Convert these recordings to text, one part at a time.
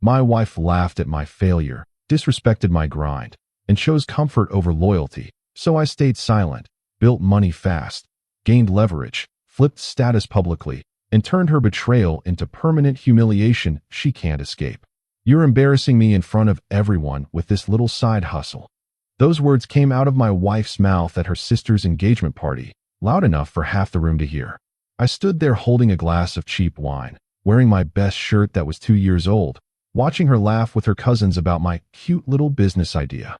My wife laughed at my failure, disrespected my grind, and chose comfort over loyalty. So I stayed silent, built money fast, gained leverage, flipped status publicly, and turned her betrayal into permanent humiliation she can't escape. "You're embarrassing me in front of everyone with this little side hustle." Those words came out of my wife's mouth at her sister's engagement party, loud enough for half the room to hear. I stood there holding a glass of cheap wine, wearing my best shirt that was 2 years old, watching her laugh with her cousins about my cute little business idea.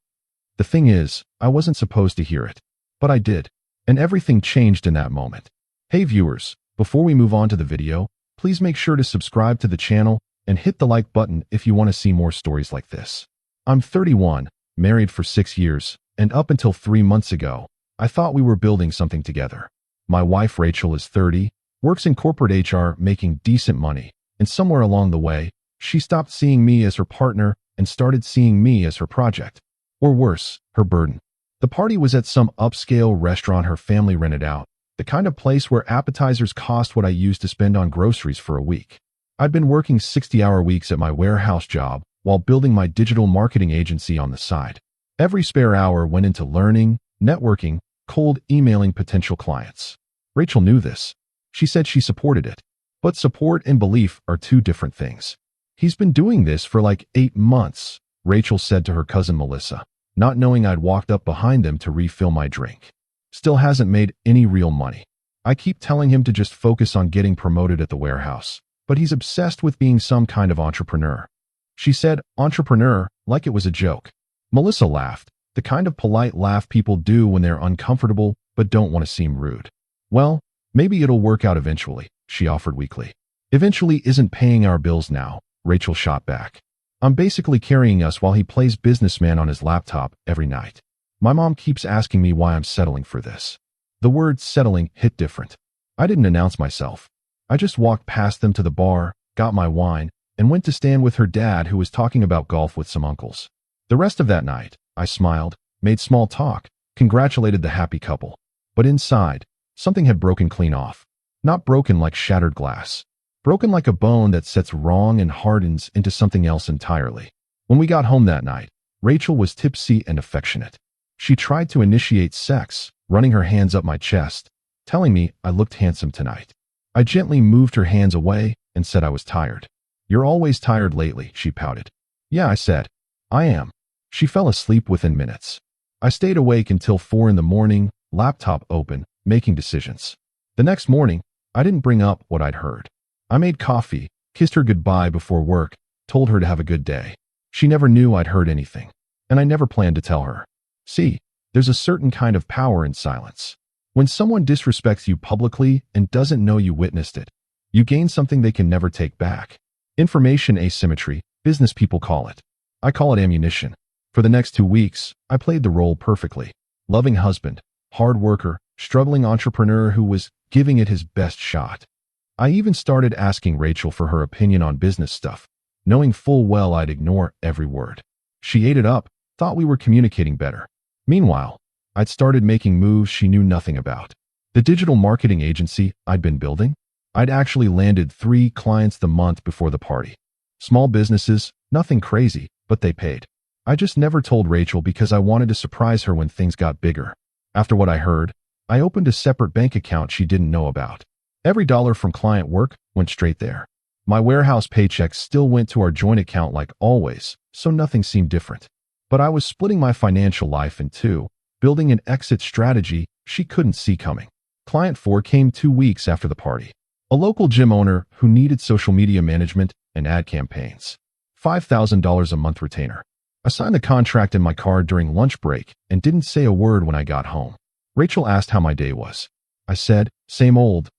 The thing is, I wasn't supposed to hear it, but I did, and everything changed in that moment. Hey viewers, before we move on to the video, please make sure to subscribe to the channel and hit the like button if you want to see more stories like this. I'm 31, married for 6 years, and up until 3 months ago, I thought we were building something together. My wife Rachel is 30, works in corporate HR making decent money, and somewhere along the way, she stopped seeing me as her partner and started seeing me as her project. Or worse, her burden. The party was at some upscale restaurant her family rented out, the kind of place where appetizers cost what I used to spend on groceries for a week. I'd been working 60-hour weeks at my warehouse job while building my digital marketing agency on the side. Every spare hour went into learning, networking, cold emailing potential clients. Rachel knew this. She said she supported it. But support and belief are two different things. "He's been doing this for like 8 months, Rachel said to her cousin Melissa, not knowing I'd walked up behind them to refill my drink. "Still hasn't made any real money. I keep telling him to just focus on getting promoted at the warehouse, but he's obsessed with being some kind of entrepreneur." She said entrepreneur like it was a joke. Melissa laughed, the kind of polite laugh people do when they're uncomfortable but don't want to seem rude. "Well, maybe it'll work out eventually," she offered weakly. "Eventually isn't paying our bills now," Rachel shot back. "I'm basically carrying us while he plays businessman on his laptop every night. My mom keeps asking me why I'm settling for this." The word settling hit different. I didn't announce myself. I just walked past them to the bar, got my wine, and went to stand with her dad who was talking about golf with some uncles. The rest of that night, I smiled, made small talk, congratulated the happy couple. But inside, something had broken clean off. Not broken like shattered glass. Broken like a bone that sets wrong and hardens into something else entirely. When we got home that night, Rachel was tipsy and affectionate. She tried to initiate sex, running her hands up my chest, telling me I looked handsome tonight. I gently moved her hands away and said I was tired. "You're always tired lately," she pouted. "Yeah," I said. "I am." She fell asleep within minutes. I stayed awake until 4 in the morning, laptop open, making decisions. The next morning, I didn't bring up what I'd heard. I made coffee, kissed her goodbye before work, told her to have a good day. She never knew I'd heard anything, and I never planned to tell her. See, there's a certain kind of power in silence. When someone disrespects you publicly and doesn't know you witnessed it, you gain something they can never take back. Information asymmetry, business people call it. I call it ammunition. For the next 2 weeks, I played the role perfectly. Loving husband, hard worker, struggling entrepreneur who was giving it his best shot. I even started asking Rachel for her opinion on business stuff, knowing full well I'd ignore every word. She ate it up, thought we were communicating better. Meanwhile, I'd started making moves she knew nothing about. The digital marketing agency I'd been building? I'd actually landed 3 clients the month before the party. Small businesses, nothing crazy, but they paid. I just never told Rachel because I wanted to surprise her when things got bigger. After what I heard, I opened a separate bank account she didn't know about. Every dollar from client work went straight there. My warehouse paychecks still went to our joint account like always, so nothing seemed different. But I was splitting my financial life in two, building an exit strategy she couldn't see coming. Client 4 came 2 weeks after the party. A local gym owner who needed social media management and ad campaigns. $5,000 a month retainer. I signed the contract in my car during lunch break and didn't say a word when I got home. Rachel asked how my day was. I said, same old,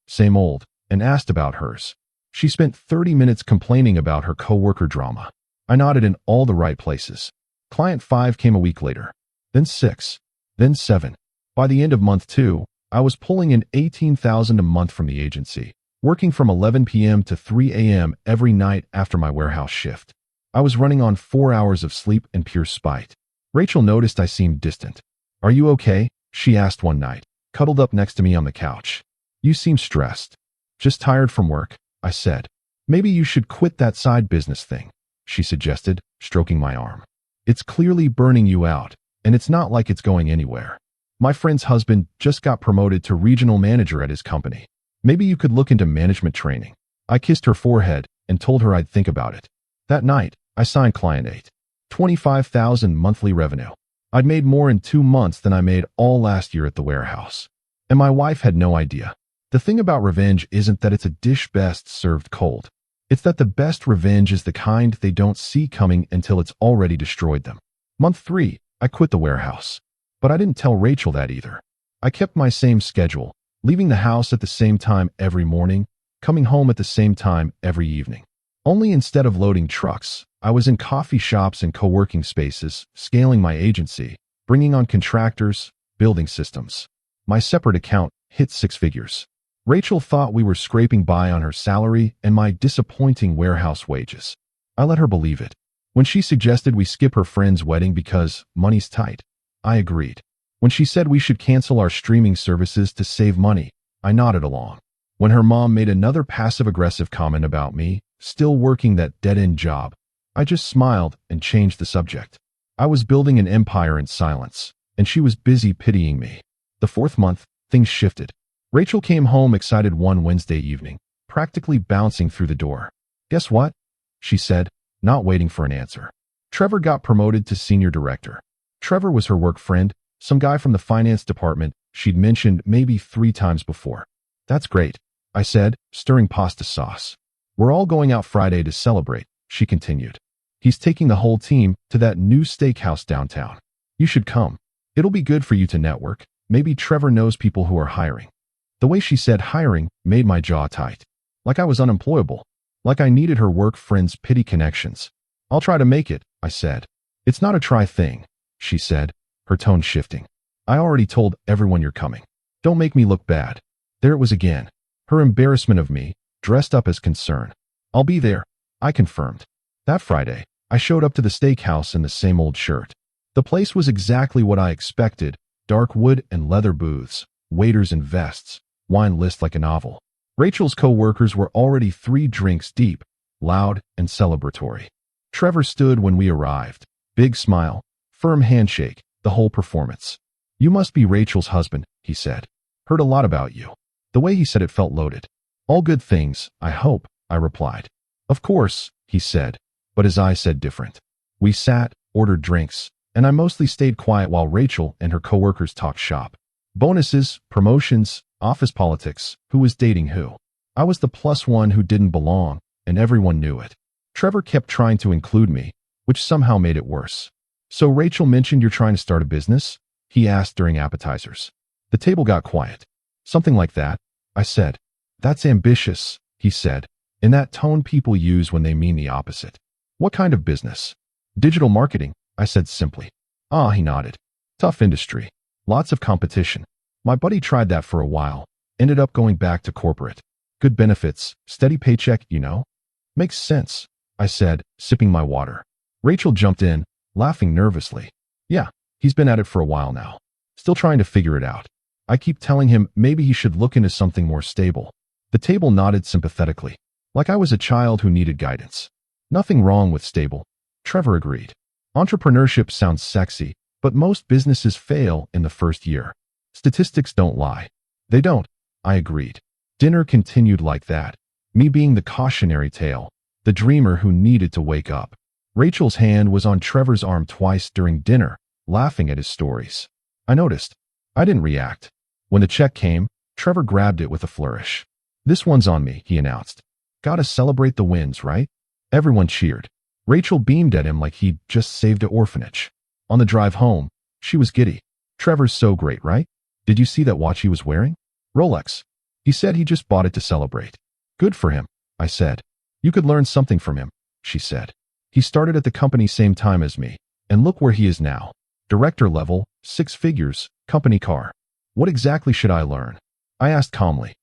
and asked about hers. She spent 30 minutes complaining about her coworker drama. I nodded in all the right places. Client 5 came a week later, then 6, then 7. By the end of month 2, I was pulling in $18,000 a month from the agency, working from 11 p.m. to 3 a.m. every night after my warehouse shift. I was running on 4 hours of sleep and pure spite. Rachel noticed I seemed distant. "Are you okay?" she asked one night, cuddled up next to me on the couch. "You seem stressed." "Just tired from work," I said. "Maybe you should quit that side business thing." she suggested, stroking my arm. It's clearly burning you out, and it's not like it's going anywhere. My friend's husband just got promoted to regional manager at his company. Maybe you could look into management training. I kissed her forehead and told her I'd think about it. That night, I signed client 8. 25,000 monthly revenue. I'd made more in 2 months than I made all last year at the warehouse. And my wife had no idea. The thing about revenge isn't that it's a dish best served cold. It's that the best revenge is the kind they don't see coming until it's already destroyed them. Month 3, I quit the warehouse. But I didn't tell Rachel that either. I kept my same schedule, leaving the house at the same time every morning, coming home at the same time every evening. Only instead of loading trucks, I was in coffee shops and co-working spaces, scaling my agency, bringing on contractors, building systems. My separate account hit 6 figures. Rachel thought we were scraping by on her salary and my disappointing warehouse wages. I let her believe it. When she suggested we skip her friend's wedding because money's tight, I agreed. When she said we should cancel our streaming services to save money, I nodded along. When her mom made another passive-aggressive comment about me, still working that dead-end job, I just smiled and changed the subject. I was building an empire in silence, and she was busy pitying me. The 4th month, things shifted. Rachel came home excited one Wednesday evening, practically bouncing through the door. "Guess what?" she said, not waiting for an answer. "Trevor got promoted to senior director." Trevor was her work friend, some guy from the finance department she'd mentioned maybe 3 times before. "That's great," I said, stirring pasta sauce. "We're all going out Friday to celebrate," she continued. "He's taking the whole team to that new steakhouse downtown. You should come. It'll be good for you to network. Maybe Trevor knows people who are hiring." The way she said hiring made my jaw tight. Like I was unemployable. Like I needed her work friend's pity connections. "I'll try to make it," I said. "It's not a try thing," she said, her tone shifting. "I already told everyone you're coming. Don't make me look bad." There it was again. Her embarrassment of me, dressed up as concern. "I'll be there," I confirmed. That Friday, I showed up to the steakhouse in the same old shirt. The place was exactly what I expected. Dark wood and leather booths, waiters in vests, wine list like a novel. Rachel's co-workers were already 3 drinks deep, loud and celebratory. Trevor stood when we arrived. Big smile, firm handshake, the whole performance. "You must be Rachel's husband," he said. "Heard a lot about you." The way he said it felt loaded. "All good things, I hope," I replied. "Of course," he said, but his eyes said different. We sat, ordered drinks, and I mostly stayed quiet while Rachel and her coworkers talked shop. Bonuses, promotions, office politics, who was dating who. I was the +1 who didn't belong, and everyone knew it. Trevor kept trying to include me, which somehow made it worse. "So Rachel mentioned you're trying to start a business?" he asked during appetizers. The table got quiet. "Something like that," I said. "That's ambitious," he said, in that tone people use when they mean the opposite. "What kind of business?" "Digital marketing," I said simply. "Ah," he nodded. "Tough industry. Lots of competition. My buddy tried that for a while, ended up going back to corporate. Good benefits, steady paycheck, you know?" "Makes sense," I said, sipping my water. Rachel jumped in, laughing nervously. "Yeah, he's been at it for a while now. Still trying to figure it out. I keep telling him maybe he should look into something more stable." The table nodded sympathetically, like I was a child who needed guidance. "Nothing wrong with stable," Trevor agreed. "Entrepreneurship sounds sexy, but most businesses fail in the first year. Statistics don't lie." "They don't," I agreed. Dinner continued like that, me being the cautionary tale, the dreamer who needed to wake up. Rachel's hand was on Trevor's arm twice during dinner, laughing at his stories. I noticed. I didn't react. When the check came, Trevor grabbed it with a flourish. "This one's on me," he announced. "Gotta celebrate the wins, right?" Everyone cheered. Rachel beamed at him like he'd just saved an orphanage. On the drive home, she was giddy. "Trevor's so great, right? Did you see that watch he was wearing? Rolex. He said he just bought it to celebrate." "Good for him," I said. "You could learn something from him," she said. "He started at the company same time as me, and look where he is now. Director level, 6 figures, company car. What exactly should I learn?" I asked calmly.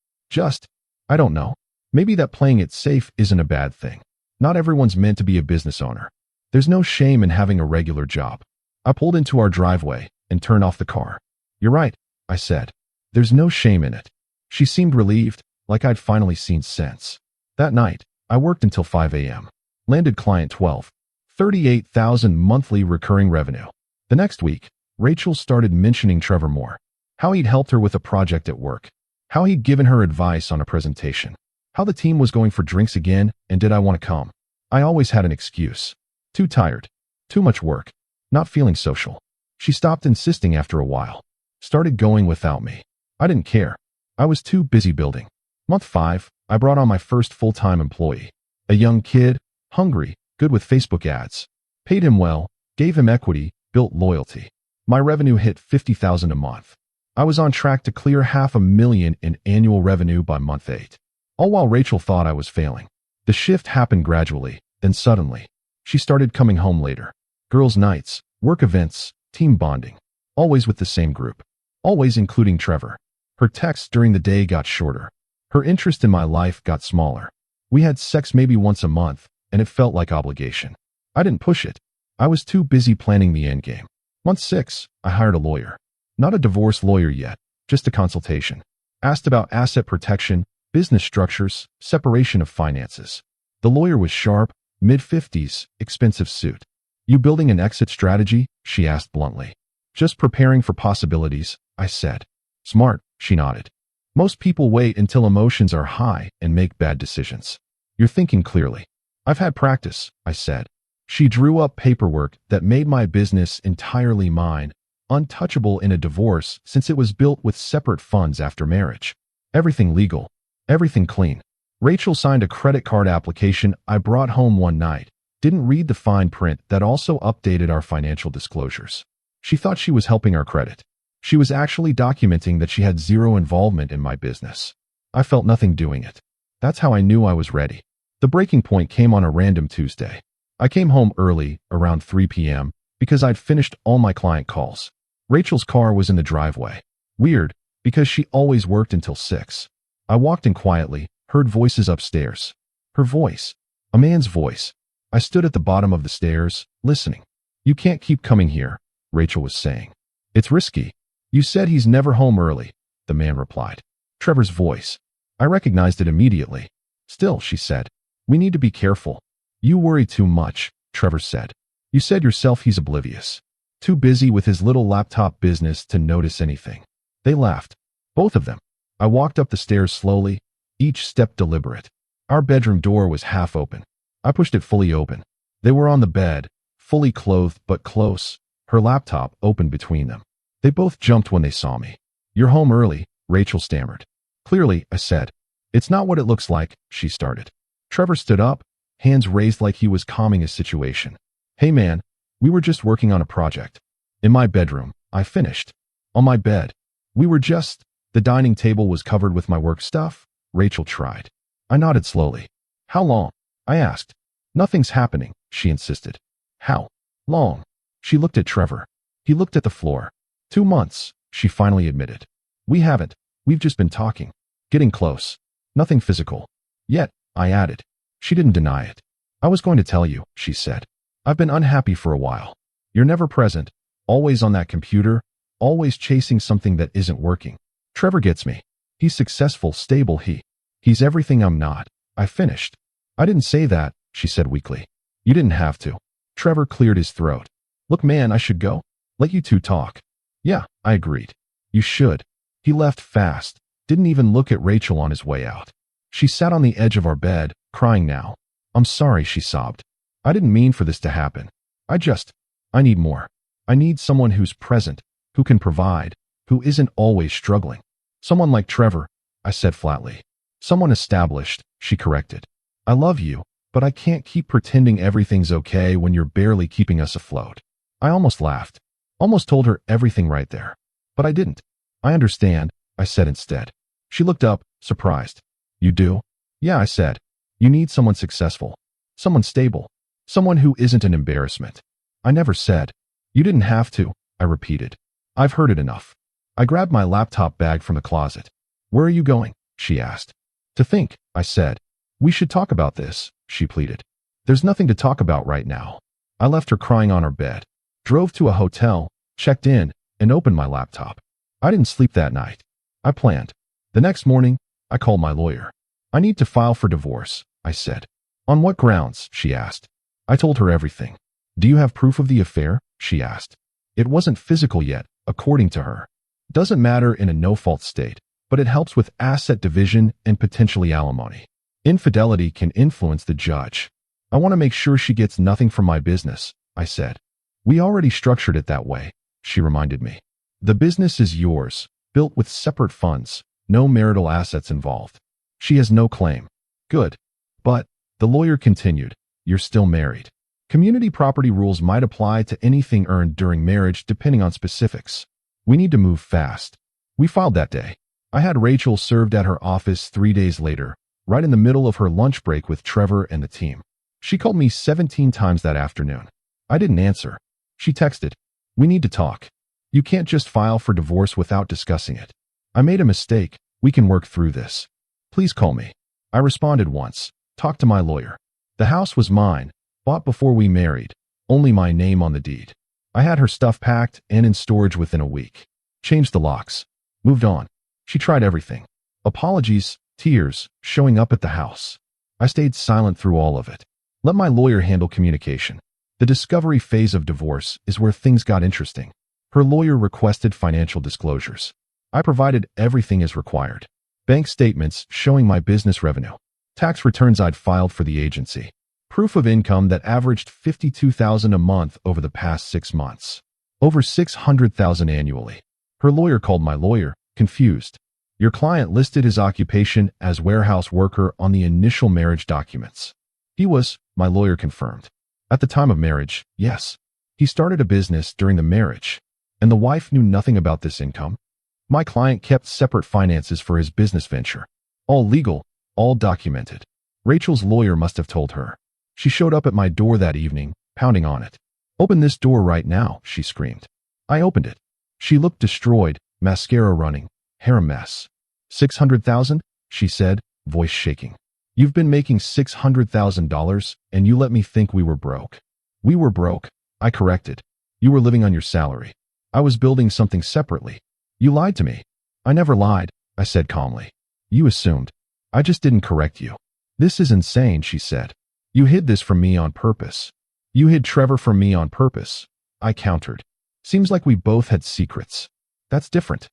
I don't know. Maybe that playing it safe isn't a bad thing. Not everyone's meant to be a business owner. There's no shame in having a regular job." I pulled into our driveway and turned off the car. "You're right," I said. "There's no shame in it." She seemed relieved, like I'd finally seen sense. That night, I worked until 5 a.m. Landed client 12, $38,000 monthly recurring revenue. The next week, Rachel started mentioning Trevor more. How he'd helped her with a project at work. How he'd given her advice on a presentation. How the team was going for drinks again, and did I want to come? I always had an excuse. Too tired. Too much work. Not feeling social. She stopped insisting after a while. Started going without me. I didn't care. I was too busy building. Month 5, I brought on my first full-time employee. A young kid, hungry, good with Facebook ads. Paid him well, gave him equity, built loyalty. My revenue hit $50,000 a month. I was on track to clear $500,000 in annual revenue by month 8. All while Rachel thought I was failing. The shift happened gradually, then suddenly. She started coming home later. Girls' nights, work events, team bonding. Always with the same group. Always including Trevor. Her texts during the day got shorter. Her interest in my life got smaller. We had sex maybe once a month, and it felt like obligation. I didn't push it. I was too busy planning the endgame. Month 6, I hired a lawyer. Not a divorce lawyer yet, just a consultation. Asked about asset protection, business structures, separation of finances. The lawyer was sharp, mid-50s, expensive suit. You building an exit strategy? She asked bluntly. Just preparing for possibilities, I said. Smart, she nodded. Most people wait until emotions are high and make bad decisions. You're thinking clearly. I've had practice, I said. She drew up paperwork that made my business entirely mine, untouchable in a divorce since it was built with separate funds after marriage. Everything legal. Everything clean. Rachel signed a credit card application I brought home one night. Didn't read the fine print that also updated our financial disclosures. She thought she was helping our credit. She was actually documenting that she had zero involvement in my business. I felt nothing doing it. That's how I knew I was ready. The breaking point came on a random Tuesday. I came home early, around 3 p.m., because I'd finished all my client calls. Rachel's car was in the driveway. Weird, because she always worked until 6. I walked in quietly, heard voices upstairs. Her voice. A man's voice. I stood at the bottom of the stairs, listening. You can't keep coming here, Rachel was saying. It's risky. You said he's never home early, the man replied. Trevor's voice. I recognized it immediately. Still, she said. We need to be careful. You worry too much, Trevor said. You said yourself he's oblivious. Too busy with his little laptop business to notice anything. They laughed. Both of them. I walked up the stairs slowly, each step deliberate. Our bedroom door was half open. I pushed it fully open. They were on the bed, fully clothed but close, her laptop open between them. They both jumped when they saw me. You're home early, Rachel stammered. Clearly, I said. It's not what it looks like, she started. Trevor stood up, hands raised like he was calming a situation. Hey man, we were just working on a project. In my bedroom, I finished. On my bed. The dining table was covered with my work stuff, Rachel tried. I nodded slowly. How long? I asked. Nothing's happening, she insisted. How long? She looked at Trevor. He looked at the floor. 2 months, she finally admitted. We've just been talking. Getting close. Nothing physical. Yet, I added. She didn't deny it. I was going to tell you, she said. I've been unhappy for a while. You're never present, always on that computer, always chasing something that isn't working. Trevor gets me. He's successful, stable, he's everything I'm not. I finished. I didn't say that, she said weakly. You didn't have to. Trevor cleared his throat. Look man, I should go. Let you two talk. Yeah, I agreed. You should. He left fast, didn't even look at Rachel on his way out. She sat on the edge of our bed, crying now. I'm sorry, she sobbed. I didn't mean for this to happen. I need more. I need someone who's present, who can provide, who isn't always struggling. Someone like Trevor, I said flatly. Someone established, she corrected. I love you, but I can't keep pretending everything's okay when you're barely keeping us afloat. I almost laughed. Almost told her everything right there. But I didn't. I understand, I said instead. She looked up, surprised. You do? Yeah, I said. You need someone successful. Someone stable. Someone who isn't an embarrassment. I never said. You didn't have to, I repeated. I've heard it enough. I grabbed my laptop bag from the closet. Where are you going? She asked. To think, I said. We should talk about this, she pleaded. There's nothing to talk about right now. I left her crying on her bed, drove to a hotel, checked in, and opened my laptop. I didn't sleep that night. I planned. The next morning, I called my lawyer. I need to file for divorce, I said. On what grounds? She asked. I told her everything. Do you have proof of the affair? She asked. It wasn't physical yet, according to her. Doesn't matter in a no-fault state, but it helps with asset division and potentially alimony. Infidelity can influence the judge. I want to make sure she gets nothing from my business, I said. We already structured it that way, she reminded me. The business is yours, built with separate funds, no marital assets involved. She has no claim. Good. But, the lawyer continued, you're still married. Community property rules might apply to anything earned during marriage depending on specifics. We need to move fast. We filed that day. I had Rachel served at her office 3 days later, right in the middle of her lunch break with Trevor and the team. She called me 17 times that afternoon. I didn't answer. She texted, we need to talk. You can't just file for divorce without discussing it. I made a mistake. We can work through this. Please call me. I responded once. Talk to my lawyer. The house was mine, bought before we married, only my name on the deed. I had her stuff packed and in storage within a week. Changed the locks. Moved on. She tried everything. Apologies, tears, showing up at the house. I stayed silent through all of it. Let my lawyer handle communication. The discovery phase of divorce is where things got interesting. Her lawyer requested financial disclosures. I provided everything as required. Bank statements showing my business revenue. Tax returns I'd filed for the agency. Proof of income that averaged $52,000 a month over the past 6 months. Over $600,000 annually. Her lawyer called my lawyer, confused. Your client listed his occupation as warehouse worker on the initial marriage documents. He was, my lawyer confirmed. At the time of marriage, yes. He started a business during the marriage. And the wife knew nothing about this income. My client kept separate finances for his business venture. All legal, all documented. Rachel's lawyer must have told her. She showed up at my door that evening, pounding on it. Open this door right now, she screamed. I opened it. She looked destroyed, mascara running, hair a mess. $600,000, she said, voice shaking. You've been making $600,000, and you let me think we were broke. We were broke, I corrected. You were living on your salary. I was building something separately. You lied to me. I never lied, I said calmly. You assumed. I just didn't correct you. This is insane, she said. You hid this from me on purpose. You hid Trevor from me on purpose, I countered. Seems like we both had secrets. That's different.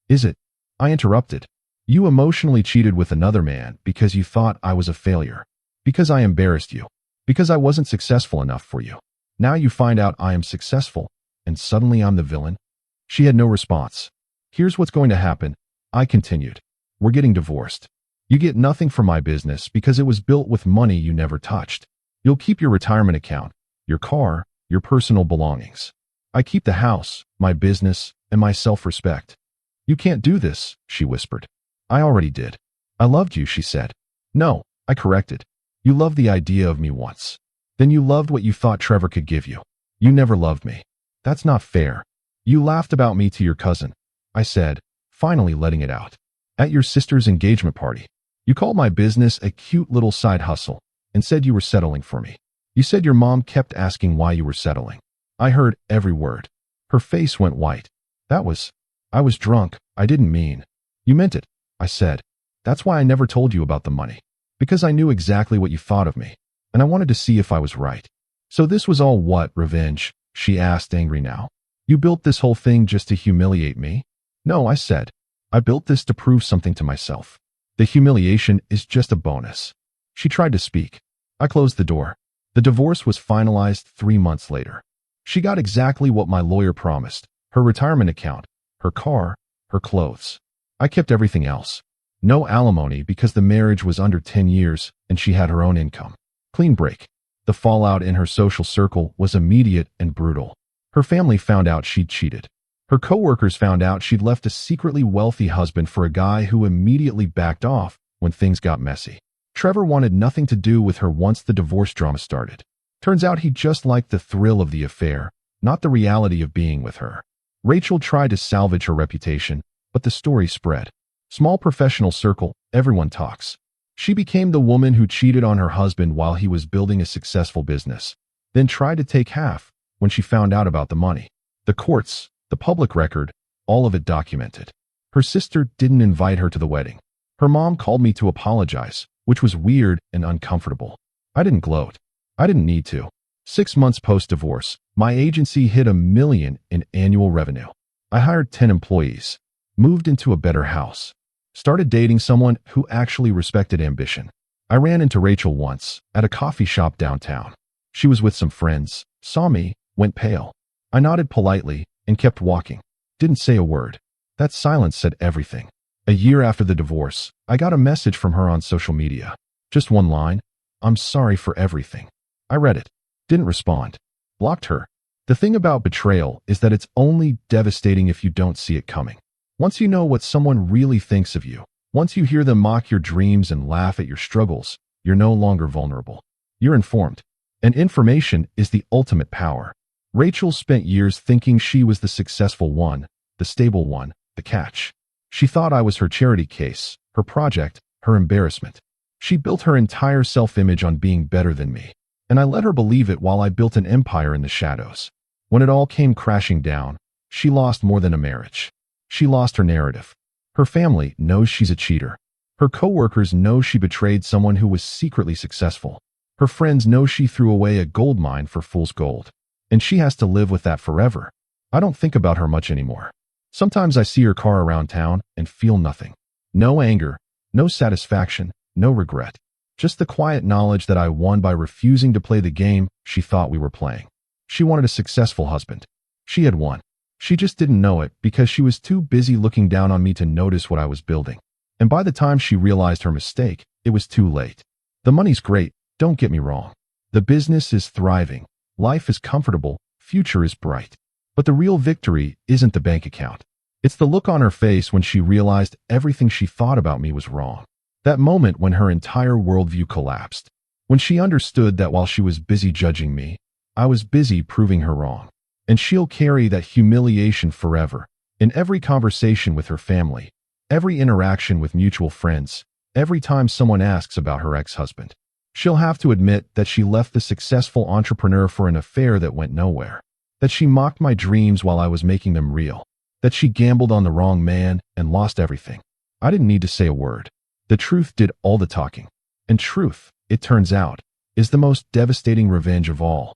Is it? I interrupted. You emotionally cheated with another man because you thought I was a failure. Because I embarrassed you. Because I wasn't successful enough for you. Now you find out I am successful, and suddenly I'm the villain? She had no response. Here's what's going to happen, I continued. We're getting divorced. You get nothing from my business because it was built with money you never touched. You'll keep your retirement account, your car, your personal belongings. I keep the house, my business, and my self-respect. You can't do this, she whispered. I already did. I loved you, she said. No, I corrected. You loved the idea of me once. Then you loved what you thought Trevor could give you. You never loved me. That's not fair. You laughed about me to your cousin, I said, finally letting it out. At your sister's engagement party. You called my business a cute little side hustle and said you were settling for me. You said your mom kept asking why you were settling. I heard every word. Her face went white. I was drunk. I didn't mean. You meant it, I said. That's why I never told you about the money. Because I knew exactly what you thought of me, and I wanted to see if I was right. So this was all what, revenge? She asked, angry now. You built this whole thing just to humiliate me? No, I said. I built this to prove something to myself. The humiliation is just a bonus. She tried to speak. I closed the door. The divorce was finalized 3 months later. She got exactly what my lawyer promised. Her retirement account, her car, her clothes. I kept everything else. No alimony because the marriage was under 10 years and she had her own income. Clean break. The fallout in her social circle was immediate and brutal. Her family found out she'd cheated. Her coworkers found out she'd left a secretly wealthy husband for a guy who immediately backed off when things got messy. Trevor wanted nothing to do with her once the divorce drama started. Turns out he just liked the thrill of the affair, not the reality of being with her. Rachel tried to salvage her reputation, but the story spread. Small professional circle, everyone talks. She became the woman who cheated on her husband while he was building a successful business, then tried to take half when she found out about the money. The courts, the public record, all of it documented. Her sister didn't invite her to the wedding. Her mom called me to apologize, which was weird and uncomfortable. I didn't gloat. I didn't need to. 6 months post-divorce, my agency hit 1 million in annual revenue. I hired 10 employees, moved into a better house, started dating someone who actually respected ambition. I ran into Rachel once at a coffee shop downtown. She was with some friends, saw me, went pale. I nodded politely and kept walking. Didn't say a word. That silence said everything. A year after the divorce, I got a message from her on social media. Just one line, "I'm sorry for everything." I read it. Didn't respond. Blocked her. The thing about betrayal is that it's only devastating if you don't see it coming. Once you know what someone really thinks of you, once you hear them mock your dreams and laugh at your struggles, you're no longer vulnerable. You're informed. And information is the ultimate power. Rachel spent years thinking she was the successful one, the stable one, the catch. She thought I was her charity case, her project, her embarrassment. She built her entire self-image on being better than me, and I let her believe it while I built an empire in the shadows. When it all came crashing down, she lost more than a marriage. She lost her narrative. Her family knows she's a cheater. Her coworkers know she betrayed someone who was secretly successful. Her friends know she threw away a gold mine for fool's gold. And she has to live with that forever. I don't think about her much anymore. Sometimes I see her car around town and feel nothing. No anger, no satisfaction, no regret. Just the quiet knowledge that I won by refusing to play the game she thought we were playing. She wanted a successful husband. She had won. She just didn't know it because she was too busy looking down on me to notice what I was building. And by the time she realized her mistake, it was too late. The money's great, don't get me wrong. The business is thriving. Life is comfortable. Future is bright. But the real victory isn't the bank account. It's the look on her face when she realized everything she thought about me was wrong. That moment when her entire worldview collapsed. When she understood that while she was busy judging me, I was busy proving her wrong. And she'll carry that humiliation forever, in every conversation with her family, every interaction with mutual friends, every time someone asks about her ex-husband. She'll have to admit that she left the successful entrepreneur for an affair that went nowhere, that she mocked my dreams while I was making them real, that she gambled on the wrong man and lost everything. I didn't need to say a word. The truth did all the talking. And truth, it turns out, is the most devastating revenge of all.